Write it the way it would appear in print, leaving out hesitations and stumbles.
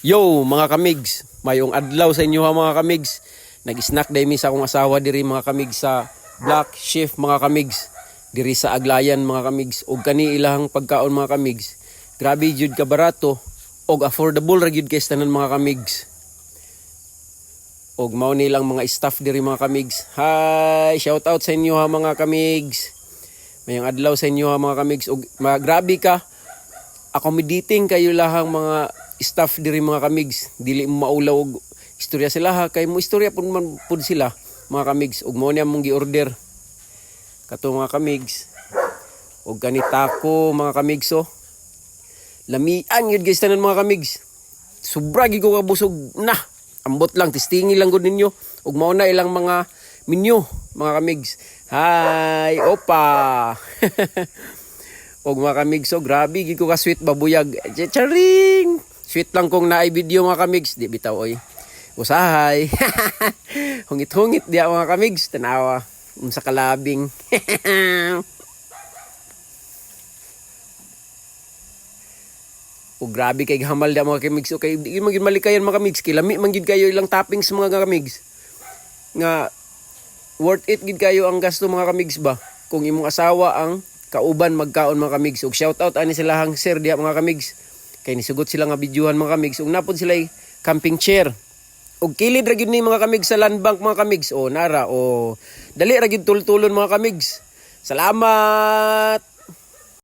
Yo mga kamigs, mayong adlaw sa inyo ha mga kamigs. Nag-snack day mi sa akong asawa diri mga kamigs sa Black Chef mga kamigs. Diri sa Aglayan mga kamigs. Og kani ilahang pagkaon mga kamigs. Grabe jud ka barato og affordable ra gyud kay tanan mga kamigs. Og mao nilang mga staff diri mga kamigs. Hi, shout out sa inyo ha mga kamigs. Mayong adlaw sa inyo ha mga kamigs. Og grabe ka accommodating kayo lahang mga staff diri mga kamigs. Dili mo maulaw og istorya sila ha, kay mo istorya pud man pud sila mga kamigs. Ug mao ni among gi-order kato mga kamigs. Og kanita ko mga kamigs oh. Lamian yun guys tanan mga kamigs. Sobra gyud ko kabusog na. Ambot lang testingi lang gud ninyo. Ug mao na ilang mga menu mga kamigs. Hi, opa. Og mga kamigs so grabe gyud ko ka sweet babuyag. Charing. Sweet lang kung naay video mga kamigs. Di bitaw oy. Usahay. Hungit-hungit diya mga kamigs. Tanawa. Sa kalabing. O grabe kay hamal diya mga kamigs. Okay, di magin malikayan mga kamigs. Kilami man gid kayo ilang toppings mga kamigs. Nga worth it gid kayo ang gasto mga kamigs ba? Kung imong asawa ang kauban magkaon mga kamigs. Og shout out ani sila hang sir diya mga kamigs. Kay nisugot sila nga videohan mga kamigs. Ug napod sila camping chair. Ug kilid ra gyud ni mga kamigs sa land bank mga kamigs. O nara o dali ra gyud tultulon mga kamigs. Salamat.